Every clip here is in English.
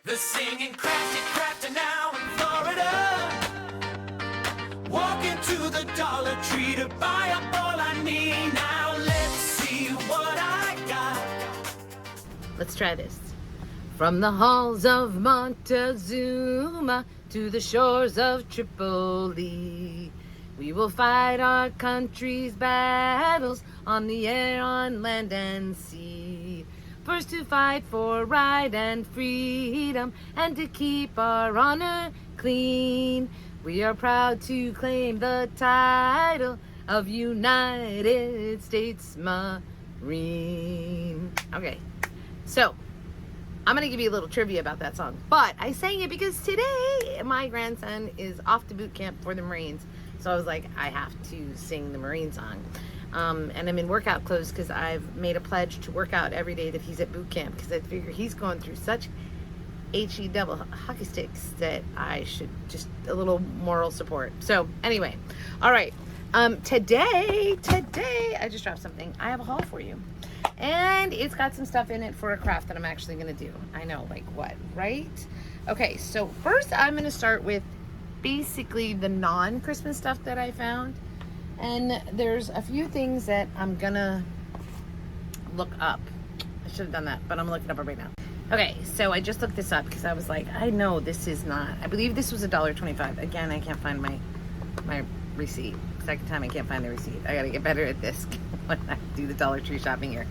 The singing crafty crafter now in Florida. Walking to the Dollar Tree to buy up all I need. Now let's see what I got. Let's try this. From the halls of Montezuma to the shores of Tripoli, we will fight our country's battles on the air, on land and sea. First to fight for right and freedom and to keep our honor clean. We are proud to claim the title of United States Marine. Okay, so I'm going to give you a little trivia about that song, but I sang it because today my grandson is off to boot camp for the Marines. So I was like, I have to sing the Marine song. And I'm in workout clothes because I've made a pledge to work out every day that he's at boot camp, because I figure he's going through such HE double hockey sticks that I should just a little moral support. So anyway, all right. Today, I just dropped something. I have a haul for you. And it's got some stuff in it for a craft that I'm actually going to do. I know, like what, right? Okay, so first I'm going to start with basically the non-Christmas stuff that I found. And there's a few things that I'm going to look up. I should have done that, but I'm looking up right now. Okay, so I just looked this up because I was like, I know this is not, I believe this was $1.25. Again, I can't find my receipt. Second time I can't find the receipt. I gotta get better at this when I do the Dollar Tree shopping here.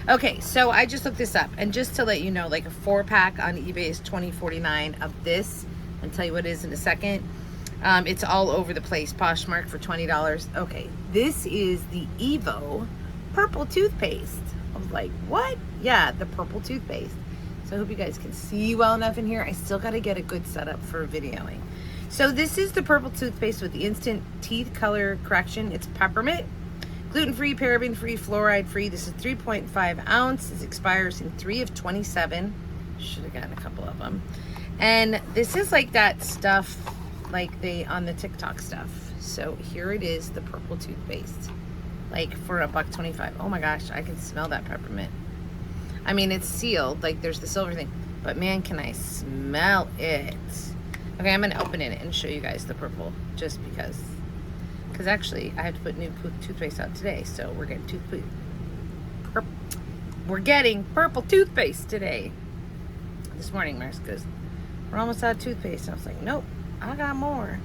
Okay, so I just looked this up, and just to let you know, like a 4-pack on eBay is $20.49 of this. I'll tell you what it is in a second. It's all over the place. Poshmark for $20. Okay, this is the Evo purple toothpaste. I was like, what? Yeah, the purple toothpaste. So I hope you guys can see well enough in here. I still got to get a good setup for videoing. So this is the purple toothpaste with the instant teeth color correction. It's peppermint, gluten-free, paraben-free, fluoride-free. This is 3.5 ounce. This expires in 3 of 27. Should have gotten a couple of them. And this is like that stuff like they on the TikTok stuff. So here it is, the purple toothpaste, like for $1.25. Oh my gosh, I can smell that peppermint. I mean, it's sealed, like there's the silver thing, but man, can I smell it. Okay, I'm gonna open it and show you guys the purple, just because actually I have to put new toothpaste out today, so we're getting purple toothpaste today. This morning, Max goes, we're almost out of toothpaste. I was like, nope, I got more.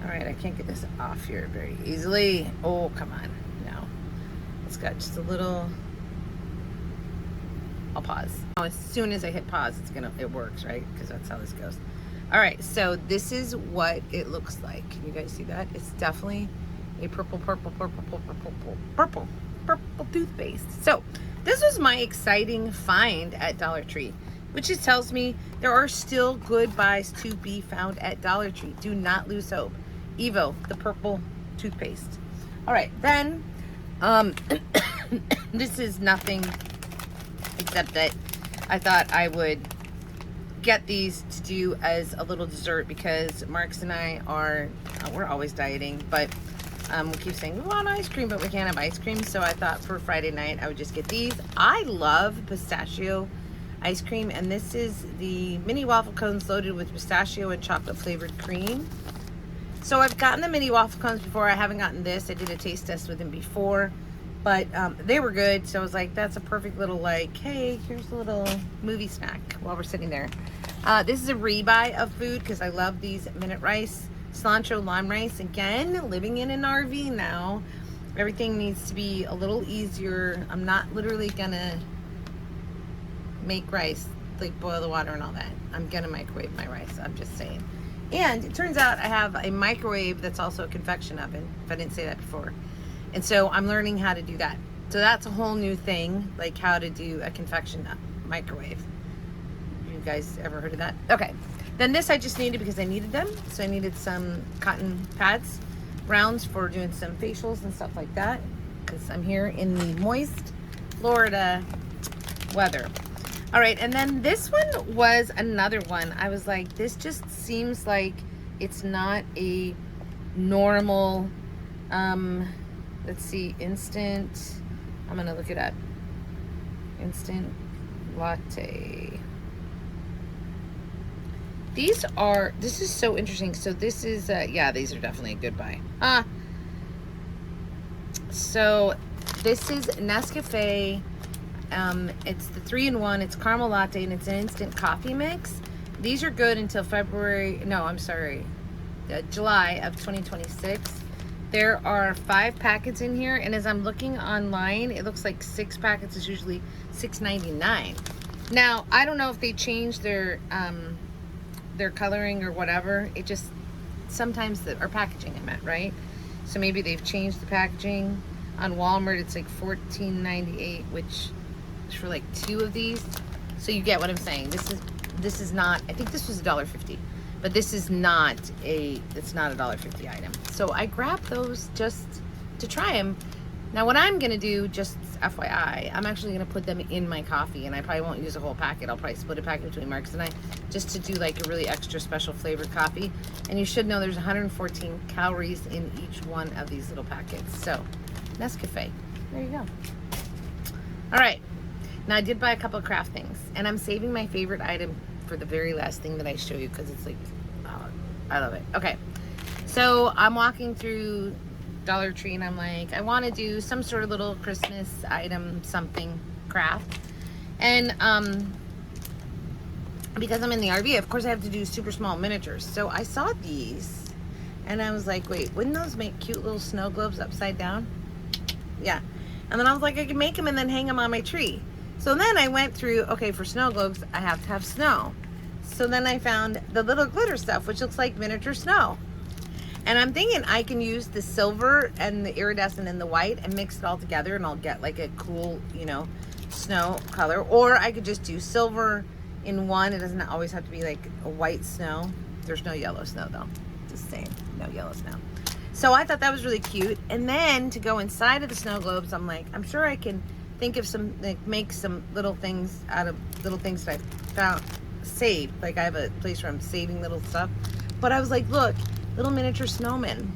All right, I can't get this off here very easily. Oh, come on, no. It's got just a little. I'll pause. As soon as I hit pause, it works, right? Because that's how this goes. All right, so this is what it looks like. Can you guys see that? It's definitely a purple toothpaste. So this was my exciting find at Dollar Tree, which just tells me there are still good buys to be found at Dollar Tree. Do not lose hope. Evo, the purple toothpaste. All right, then this is nothing except that I thought I would get these to do as a little dessert, because Marks and I we're always dieting, but we keep saying we want ice cream, but we can't have ice cream. So I thought for Friday night I would just get these. I love pistachio ice cream, and this is the mini waffle cones loaded with pistachio and chocolate flavored cream. So I've gotten the mini waffle cones before. I haven't gotten this. I did a taste test with them before, but they were good. So I was like, that's a perfect little, like, hey, here's a little movie snack while we're sitting there. This is a rebuy of food because I love these minute rice, cilantro lime rice. Again, living in an RV now, everything needs to be a little easier. I'm not literally gonna make rice, like boil the water and all that. I'm gonna microwave my rice, I'm just saying. And it turns out I have a microwave that's also a convection oven, if I didn't say that before. And so I'm learning how to do that. So that's a whole new thing, like how to do a convection microwave. You guys ever heard of that? Okay. Then this I just needed because I needed them. So I needed some cotton pads, rounds for doing some facials and stuff like that, because I'm here in the moist Florida weather. All right, and then this one was another one. I was like, this just seems like it's not a normal, let's see, instant, I'm gonna look it up. Instant latte. This is so interesting. So this is, yeah, these are definitely a good buy. So this is Nescafe. It's the 3-in-1. It's caramel latte and it's an instant coffee mix. These are good until July of 2026. There are 5 packets in here, and as I'm looking online, it looks like 6 packets is usually $6.99. Now, I don't know if they changed their coloring or whatever. It just sometimes our packaging, I meant, right? So maybe they've changed the packaging. On Walmart, it's like $14.98, which is for like 2 of these. So you get what I'm saying. This is not. I think this was $1.50, but this is not it's not a $1.50 item. So I grabbed those just to try them. Now what I'm gonna do, just FYI, I'm actually gonna put them in my coffee, and I probably won't use a whole packet. I'll probably split a packet between Marcus and I, just to do like a really extra special flavored coffee. And you should know there's 114 calories in each one of these little packets. So Nescafe, there you go. All right, now I did buy a couple of craft things, and I'm saving my favorite item for the very last thing that I show you, because it's like, oh, I love it. Okay, so I'm walking through Dollar Tree, and I'm like, I want to do some sort of little Christmas item, something craft. And because I'm in the RV, of course I have to do super small miniatures. So I saw these, and I was like, wait, wouldn't those make cute little snow globes upside down? Yeah. And then I was like, I can make them and then hang them on my tree. So then I went through, okay, for snow globes, I have to have snow. So then I found the little glitter stuff, which looks like miniature snow. And I'm thinking I can use the silver and the iridescent and the white and mix it all together, and I'll get like a cool, you know, snow color. Or I could just do silver in one. It doesn't always have to be like a white snow. There's no yellow snow though. Just saying, no yellow snow. So I thought that was really cute. And then to go inside of the snow globes, I'm like, I'm sure I can think of some, like, make some little things out of little things that I found saved. Like I have a place where I'm saving little stuff. But I was like, look, little miniature snowmen.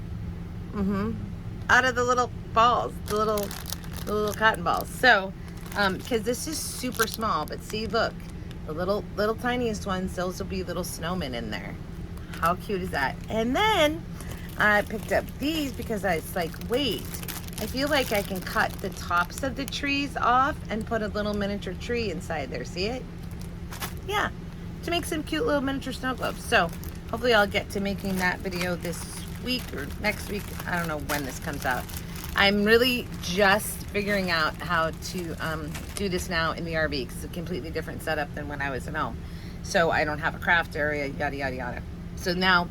Out of the little balls, the little cotton balls. So, because this is super small, but see, look, the little tiniest ones, those will be little snowmen in there. How cute is that? And then I picked up these because I was like, wait, I feel like I can cut the tops of the trees off and put a little miniature tree inside there. See it? Yeah, to make some cute little miniature snow globes. So hopefully I'll get to making that video this week or next week. I don't know when this comes out. I'm really just figuring out how to do this now in the RV, because it's a completely different setup than when I was at home. So I don't have a craft area, yada, yada, yada. So now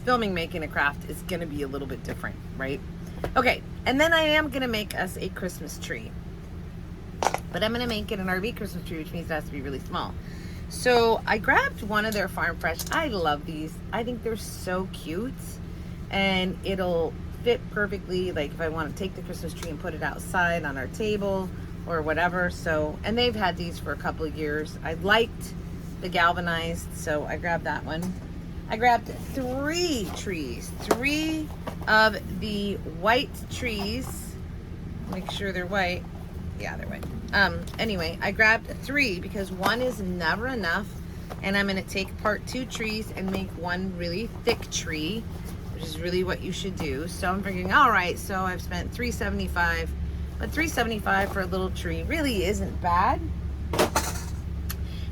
filming making a craft is going to be a little bit different, right? Okay, and then I am going to make us a Christmas tree. But I'm going to make it an RV Christmas tree, which means it has to be really small. So I grabbed one of their Farm Fresh. I love these. I think they're so cute. And it'll fit perfectly, like if I want to take the Christmas tree and put it outside on our table or whatever. So, and they've had these for a couple of years. I liked the galvanized, so I grabbed that one. I grabbed 3 trees, 3 of the white trees. Make sure they're white. Yeah, they're white. Anyway, I grabbed 3 because 1 is never enough, and I'm going to take apart 2 trees and make 1 really thick tree, which is really what you should do. So I'm thinking, all right, so I've spent $3.75, but $3.75 for a little tree really isn't bad.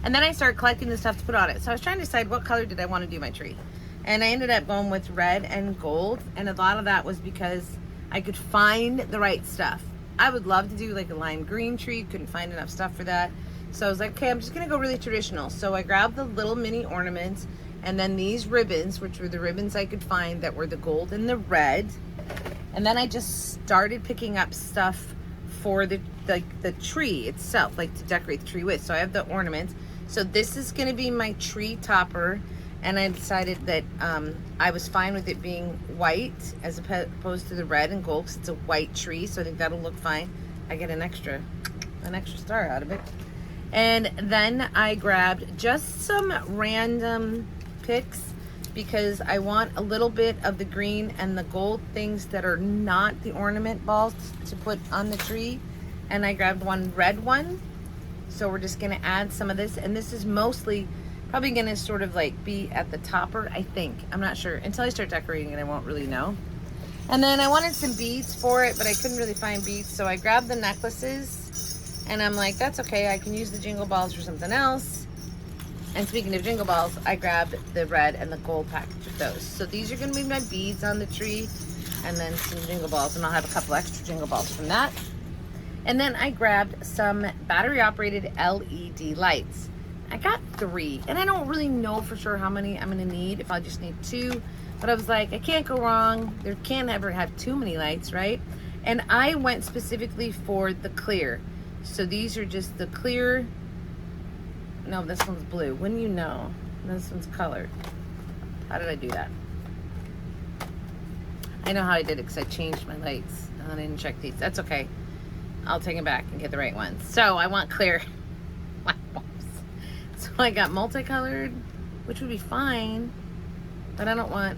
And then I started collecting the stuff to put on it. So I was trying to decide what color did I want to do my tree. And I ended up going with red and gold. And a lot of that was because I could find the right stuff. I would love to do like a lime green tree. Couldn't find enough stuff for that. So I was like, okay, I'm just going to go really traditional. So I grabbed the little mini ornaments and then these ribbons, which were the ribbons I could find that were the gold and the red. And then I just started picking up stuff for the tree itself, like to decorate the tree with. So I have the ornaments. So this is going to be my tree topper, and I decided that I was fine with it being white as opposed to the red and gold, because it's a white tree, so I think that'll look fine. I get an extra star out of it. And then I grabbed just some random picks because I want a little bit of the green and the gold things that are not the ornament balls to put on the tree. And I grabbed 1 red one. So we're just gonna add some of this, and this is mostly Probably gonna sort of like be at the topper, I think. I'm not sure. Until I start decorating it, I won't really know. And then I wanted some beads for it, but I couldn't really find beads, so I grabbed the necklaces, and I'm like, that's okay, I can use the jingle balls for something else. And speaking of jingle balls, I grabbed the red and the gold package of those. So these are gonna be my beads on the tree, and then some jingle balls, and I'll have a couple extra jingle balls from that. And then I grabbed some battery operated LED lights. I got 3, and I don't really know for sure how many I'm gonna need, if I just need 2. But I was like, I can't go wrong. There can't ever have too many lights, right? And I went specifically for the clear. So these are just the clear. No, this one's blue. Wouldn't you know? This one's colored. How did I do that? I know how I did it because I changed my lights. And I didn't check these. That's okay. I'll take them back and get the right ones. So I want clear. So I got multicolored, which would be fine. But I don't want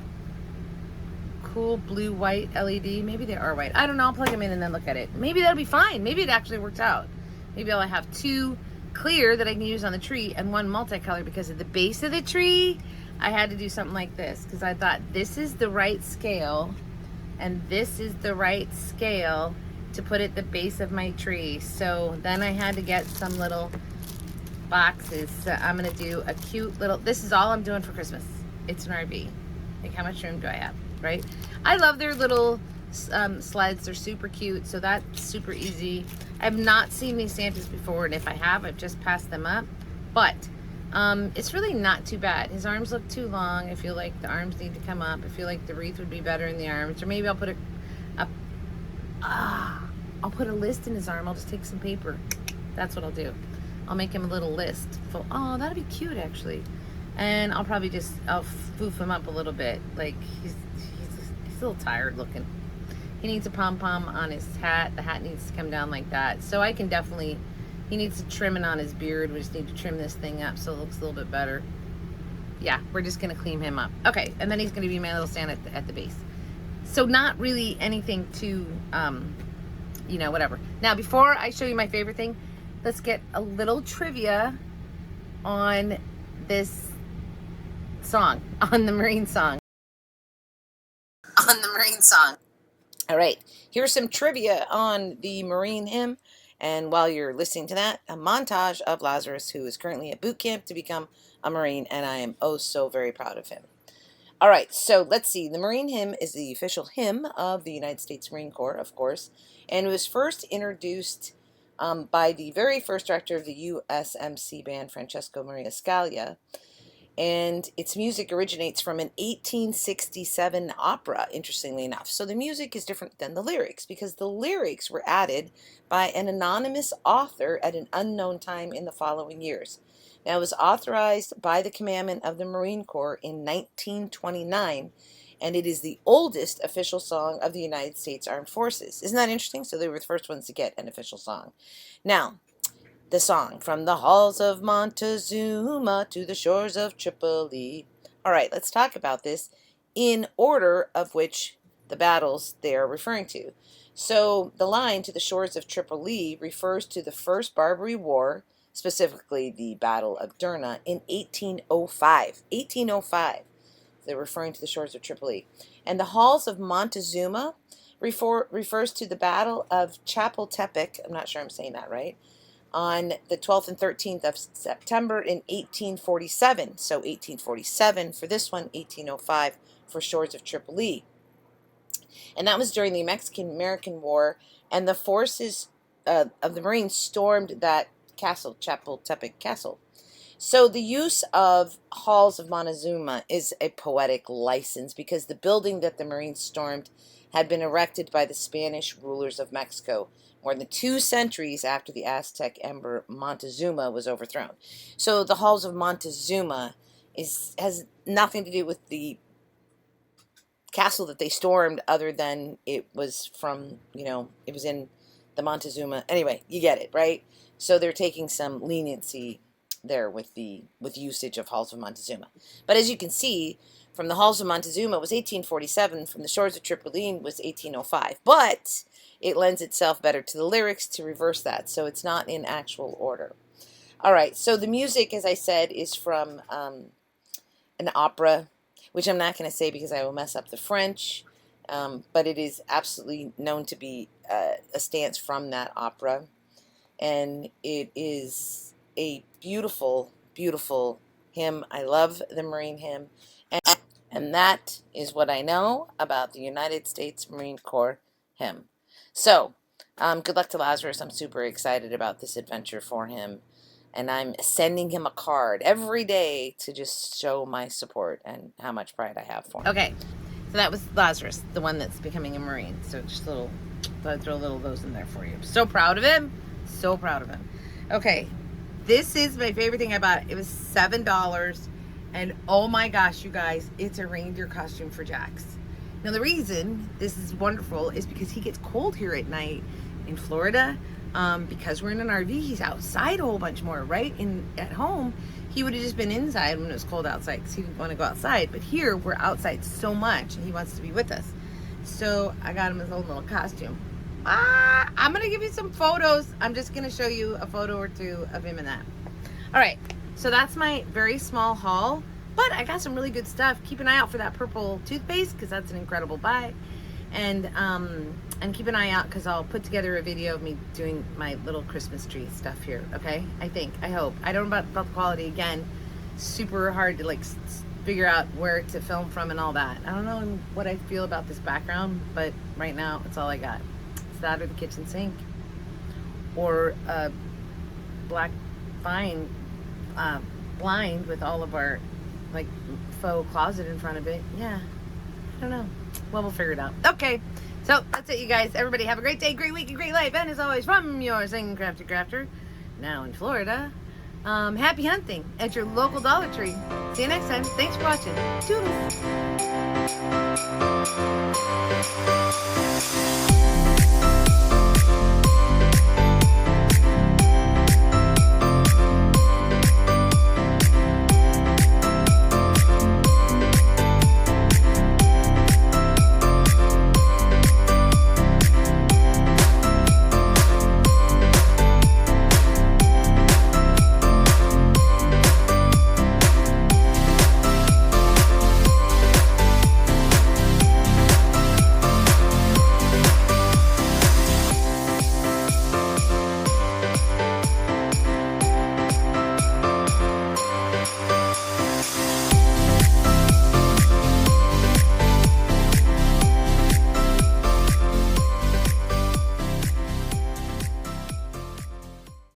cool blue white LED. Maybe they are white. I don't know. I'll plug them in and then look at it. Maybe that'll be fine. Maybe it actually works out. Maybe I'll have 2 clear that I can use on the tree and 1 multicolor, because at the base of the tree I had to do something like this, because I thought this is the right scale and this is the right scale to put at the base of my tree. So then I had to get some little boxes. So I'm gonna do a cute little, this is all I'm doing for Christmas. It's an RV. Like, how much room do I have, right? I love their little sleds. They're super cute, so that's super easy. I've not seen these Santas before, and if I have, I've just passed them up. But it's really not too bad. His arms look too long. I feel like the arms need to come up. I feel like the wreath would be better in the arms. Or maybe I'll put I'll put a list in his arm. I'll just take some paper. That's what I'll do. I'll make him a little list. Oh, that'd be cute, actually. And I'll probably just, I'll foof him up a little bit. Like, he's a little tired looking. He needs a pom-pom on his hat. The hat needs to come down like that. So I can definitely, he needs to trim it on his beard. We just need to trim this thing up so it looks a little bit better. Yeah, we're just gonna clean him up. Okay, and then he's gonna be my little Santa at the base. So not really anything too, you know, whatever. Now, before I show you my favorite thing, let's get a little trivia on this song, on the Marine song. All right, here's some trivia on the Marine hymn. And while you're listening to that, a montage of Lazarus, who is currently at boot camp to become a Marine, and I am oh so very proud of him. All right, so let's see. The Marine hymn is the official hymn of the United States Marine Corps, of course, and it was first introduced by the very first director of the USMC band, Francesco Maria Scalia. And its music originates from an 1867 opera, interestingly enough. So the music is different than the lyrics, because the lyrics were added by an anonymous author at an unknown time in the following years. Now, it was authorized by the commandment of the Marine Corps in 1929, and it is the oldest official song of the United States Armed Forces. Isn't that interesting? So they were the first ones to get an official song. Now, the song, from the halls of Montezuma to the shores of Tripoli. All right, let's talk about this in order of which the battles they are referring to. So the line, to the shores of Tripoli, refers to the First Barbary War, specifically the Battle of Derna, in 1805. 1805. They're referring to the shores of Tripoli. And the halls of Montezuma refers to the Battle of Chapultepec. I'm not sure I'm saying that right. On the 12th and 13th of September in 1847. So 1847 for this one, 1805 for shores of Tripoli. And that was during the Mexican-American War, and the forces of the Marines stormed that castle, Chapultepec Castle. So the use of halls of Montezuma is a poetic license, because the building that the Marines stormed had been erected by the Spanish rulers of Mexico more than 2 centuries after the Aztec emperor Montezuma was overthrown. So the halls of Montezuma has nothing to do with the castle that they stormed, other than it was from, you know, it was in the Montezuma. Anyway, you get it, right? So they're taking some leniency there with usage of halls of Montezuma. But as you can see, from the halls of Montezuma was 1847, from the shores of Tripoli was 1805. But it lends itself better to the lyrics to reverse that, so it's not in actual order. All right, so the music, as I said, is from an opera, which I'm not going to say because I will mess up the French, but it is absolutely known to be a stance from that opera. And it is a beautiful, beautiful hymn. I love the Marine hymn. And that is what I know about the United States Marine Corps hymn. So, good luck to Lazarus. I'm super excited about this adventure for him. And I'm sending him a card every day to just show my support and how much pride I have for him. Okay, so that was Lazarus, the one that's becoming a Marine. So just a little, thought I'd throw a little of those in there for you. So proud of him. So proud of him. Okay, this is my favorite thing I bought. It was $7. And oh my gosh, you guys, it's a reindeer costume for Jax. Now the reason this is wonderful is because he gets cold here at night in Florida. Because we're in an RV, he's outside a whole bunch more, right? At home, he would have just been inside when it was cold outside because he didn't want to go outside. But here, we're outside so much, and he wants to be with us. So I got him his own little costume. I'm going to give you some photos. I'm just going to show you a photo or two of him in that. All right, so that's my very small haul. But I got some really good stuff. Keep an eye out for that purple toothpaste because that's an incredible buy. And keep an eye out because I'll put together a video of me doing my little Christmas tree stuff here, okay? I hope. I don't know about the quality. Again, super hard to like figure out where to film from and all that. I don't know what I feel about this background, but right now it's all I got. It's that or the kitchen sink or a black vine blind with all of our like faux closet in front of it. Yeah, I don't know. Well, we'll figure it out. Okay, so that's it, you guys. Everybody have a great day, great week, and great life. And as always, from your Singing Crafty Crafter, now in Florida, happy hunting at your local Dollar Tree. See you next time. Thanks for watching. Toodles.